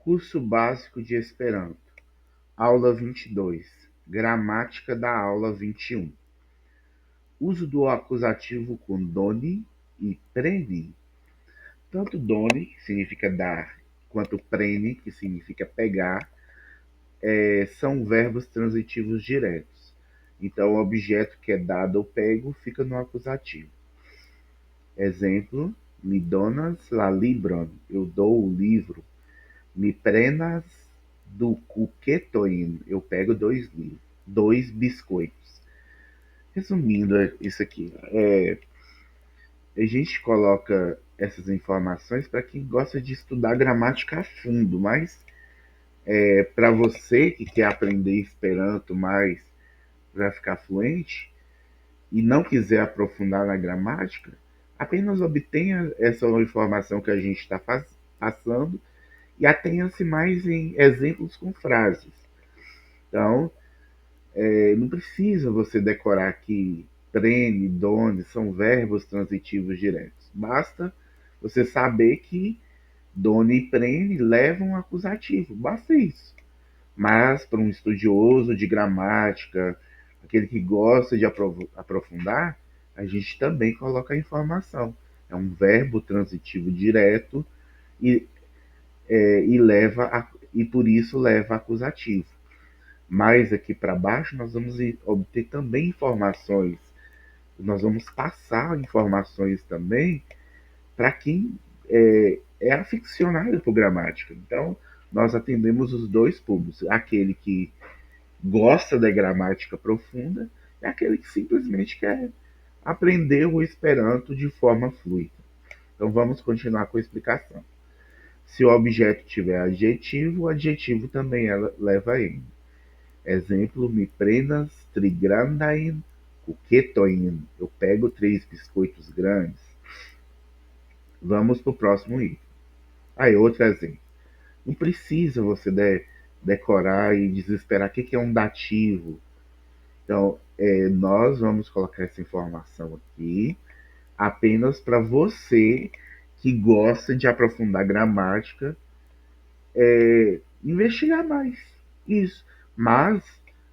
Curso Básico de Esperanto, Aula 22. Gramática da aula 21. Uso do acusativo com doni e prene. Tanto doni, que significa dar, quanto prene, que significa pegar, são verbos transitivos diretos. Então, o objeto que é dado ou pego fica no acusativo. Exemplo: me donas la libron, eu dou o livro. Me prenas do cuquetoin, eu pego dois biscoitos. Resumindo isso aqui, a gente coloca essas informações para quem gosta de estudar gramática a fundo, mas para você que quer aprender Esperanto mais para ficar fluente e não quiser aprofundar na gramática, apenas obtenha essa informação que a gente está passando e atenha-se mais em exemplos com frases. Então, não precisa você decorar que prene, done são verbos transitivos diretos. Basta você saber que done e prene levam um acusativo. Basta isso. Mas para um estudioso de gramática, aquele que gosta de aprofundar, a gente também coloca a informação. É um verbo transitivo direto e, e por isso leva acusativo. Mais aqui para baixo, nós vamos obter também informações. Nós vamos passar informações também para quem é aficionado por gramática. Então, nós atendemos os dois públicos: aquele que gosta da gramática profunda e aquele que simplesmente quer aprender o Esperanto de forma fluida. Então, vamos continuar com a explicação. Se o objeto tiver adjetivo, o adjetivo também leva em. Exemplo: me prenas trigrandain cuquetoin. Eu pego 3 biscoitos grandes. Vamos para o próximo item. Aí, outro exemplo. Não precisa você decorar e desesperar o que é um dativo. Então, nós vamos colocar essa informação aqui apenas para você que gosta de aprofundar gramática, investigar mais. Isso. Mas,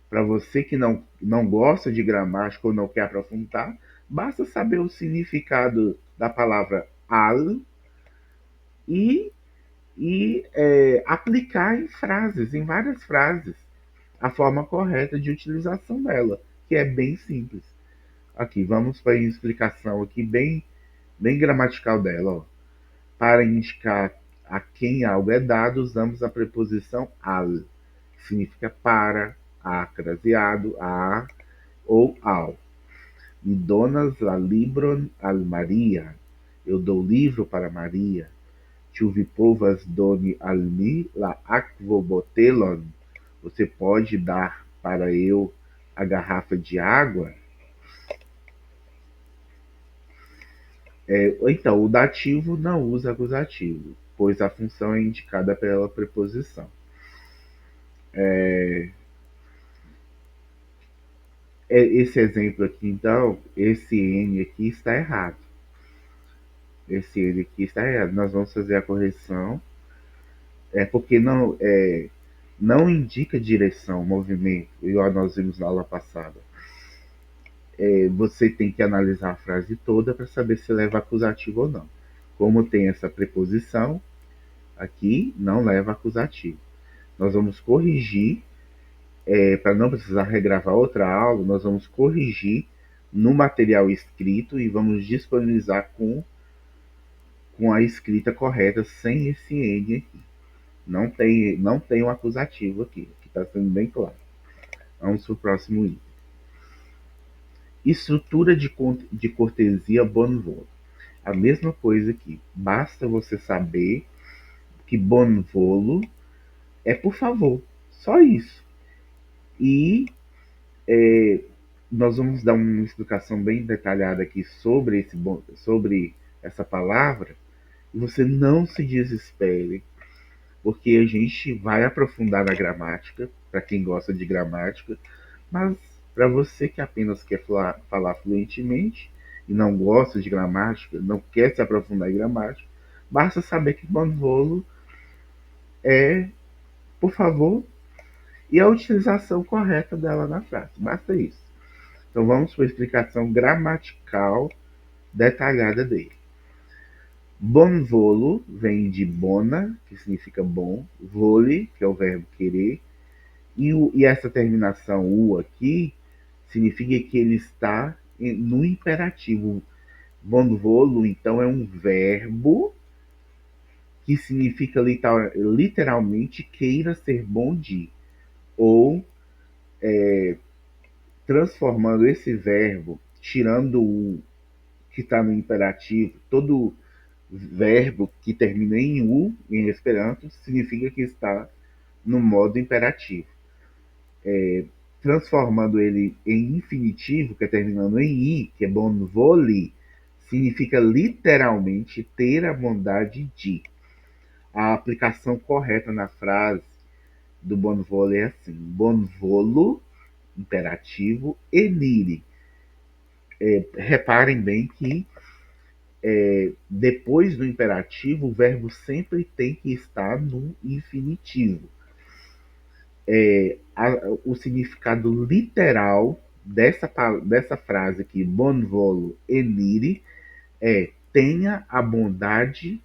para você que não gosta de gramática ou não quer aprofundar, basta saber o significado da palavra al e, aplicar em frases, em várias frases, a forma correta de utilização dela, que é bem simples. Aqui, vamos para a explicação aqui bem gramatical dela. Ó. Para indicar a quem algo é dado, usamos a preposição al, que significa para, acraseado, a ou ao. Me donas la libron al Maria. Eu dou livro para Maria. Tu vi povas doni al mi la aquobotelon. Você pode dar para eu a garrafa de água? Então, o dativo não usa acusativo, pois a função é indicada pela preposição. Esse exemplo aqui, então, esse N aqui está errado. Esse N aqui está errado. Nós vamos fazer a correção. Porque não indica direção, movimento, igual nós vimos na aula passada. Você tem que analisar a frase toda para saber se leva acusativo ou não. Como tem essa preposição, aqui não leva acusativo. Nós vamos corrigir, para não precisar regravar outra aula, nós vamos corrigir no material escrito e vamos disponibilizar com a escrita correta, sem esse N aqui. Não tem um acusativo aqui, que está sendo bem claro. Vamos para o próximo item. Estrutura de cortesia bon volo. A mesma coisa aqui. Basta você saber que bon volo é por favor. Só isso. E nós vamos dar uma explicação bem detalhada aqui sobre essa palavra. E você não se desespere, porque a gente vai aprofundar na gramática, para quem gosta de gramática, mas para você que apenas quer falar fluentemente e não gosta de gramática, não quer se aprofundar em gramática, basta saber que Bonvolo é por favor e a utilização correta dela na frase. Basta isso. Então vamos para a explicação gramatical detalhada dele. Bonvolo vem de bona, que significa bom, vole, que é o verbo querer, e essa terminação u aqui significa que ele está no imperativo. Bonvolo, então, é um verbo que significa literalmente queira ser bom de, ou transformando esse verbo, tirando o que está no imperativo, todo verbo que termina em u em Esperanto significa que está no modo imperativo. Transformando ele em infinitivo, que é terminando em i, que é bonvoli, significa literalmente ter a bondade de. A aplicação correta na frase do bonvolo é assim: bonvolo, imperativo, enire. Reparem bem que depois do imperativo o verbo sempre tem que estar no infinitivo. O significado literal dessa frase aqui, bonvolo enire, é tenha a bondade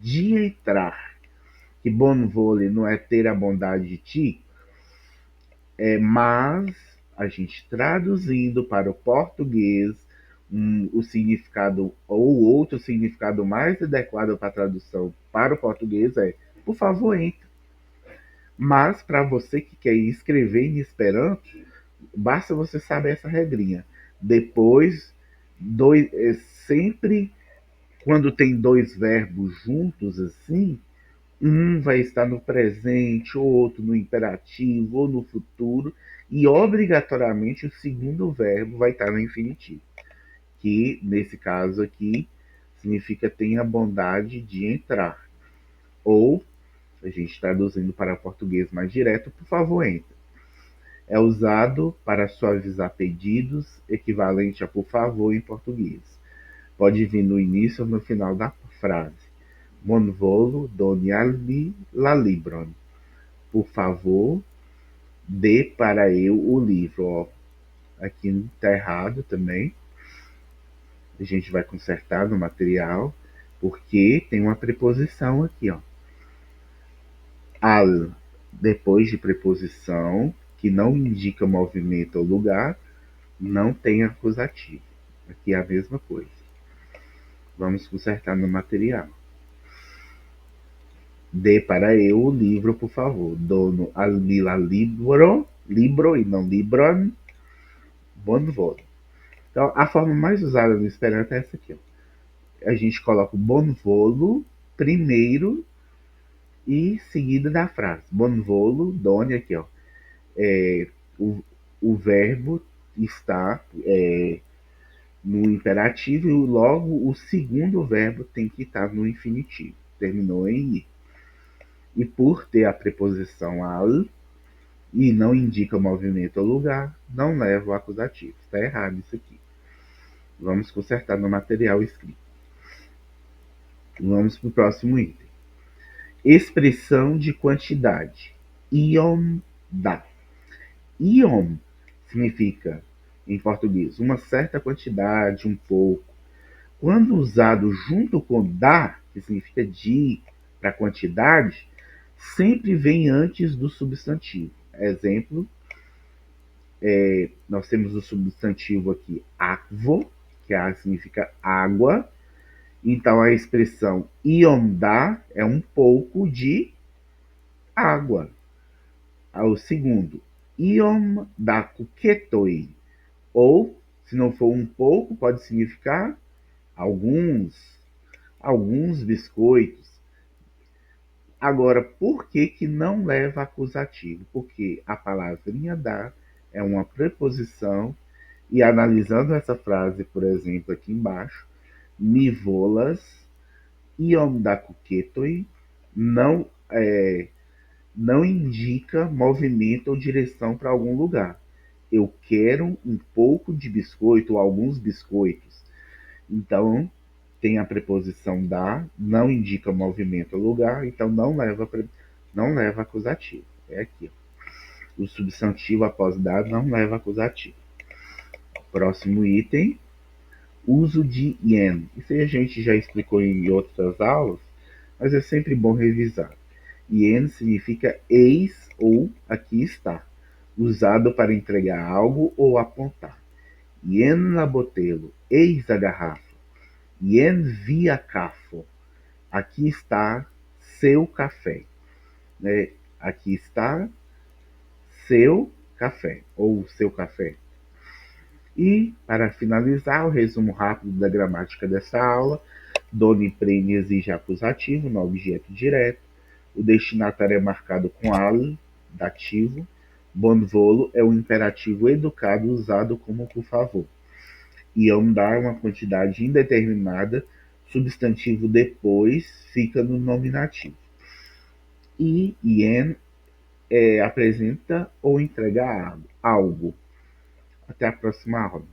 de entrar. Que bonvole não é ter a bondade de ti, mas a gente traduzindo para o português, o significado ou outro significado mais adequado para a tradução para o português é por favor entre. Mas para você que quer escrever em Esperanto, basta você saber essa regrinha. Depois, sempre quando tem dois verbos juntos assim, um vai estar no presente, o outro no imperativo ou no futuro, e obrigatoriamente o segundo verbo vai estar no infinitivo, que nesse caso aqui significa tenha bondade de entrar. Ou, a gente traduzindo para português mais direto, por favor, entre. É usado para suavizar pedidos, equivalente a por favor em português. Pode vir no início ou no final da frase. Bonvolo doni la libron. Por favor, dê para eu o livro. Ó, aqui está errado também. A gente vai consertar no material, porque tem uma preposição aqui, ó. Al, depois de preposição, que não indica movimento ou lugar, não tem acusativo. Aqui é a mesma coisa. Vamos consertar no material. Dê para eu o livro, por favor. Dono alila libro e não libron, bonvolo. Então, a forma mais usada no Esperanto é essa aqui. Ó. A gente coloca o bonvolo primeiro e seguido da frase. Bonvolo, doni aqui, ó. É, o, o verbo está no imperativo e logo o segundo verbo tem que estar no infinitivo. Terminou em i. E por ter a preposição al e não indica movimento ou lugar, não leva o acusativo. Está errado isso aqui. Vamos consertar no material escrito. Vamos para o próximo item. Expressão de quantidade. Iom dá. Iom significa, em português, uma certa quantidade, um pouco. Quando usado junto com dá, que significa de, para quantidade, sempre vem antes do substantivo. Exemplo, nós temos o substantivo aqui, aquo, que significa água. Então a expressão iom dá é um pouco de água. O segundo, iom da kuketoi. Ou, se não for um pouco, pode significar alguns biscoitos. Agora, por que que não leva acusativo? Porque a palavrinha dá é uma preposição e analisando essa frase, por exemplo, aqui embaixo, nivolas, iom da kuketoi, não indica movimento ou direção para algum lugar. Eu quero um pouco de biscoito ou alguns biscoitos. Então, tem a preposição da, não indica movimento ou lugar, então não leva acusativo. É aqui. O substantivo após dado não leva acusativo. Próximo item, uso de yen. Isso aí a gente já explicou em outras aulas, mas é sempre bom revisar. Yen significa eis ou aqui está, usado para entregar algo ou apontar. Yen la botelo, eis a garrafa. Yen via cafo, aqui está seu café. Né? Aqui está seu café, ou seu café. E, para finalizar, o resumo rápido da gramática dessa aula. Dono e prene exige acusativo no objeto direto. O destinatário é marcado com al, dativo. Bonvolo é o imperativo educado usado como por favor. Iam dar uma quantidade indeterminada, substantivo depois fica no nominativo. E ien apresenta ou entrega algo. Até a próxima aula.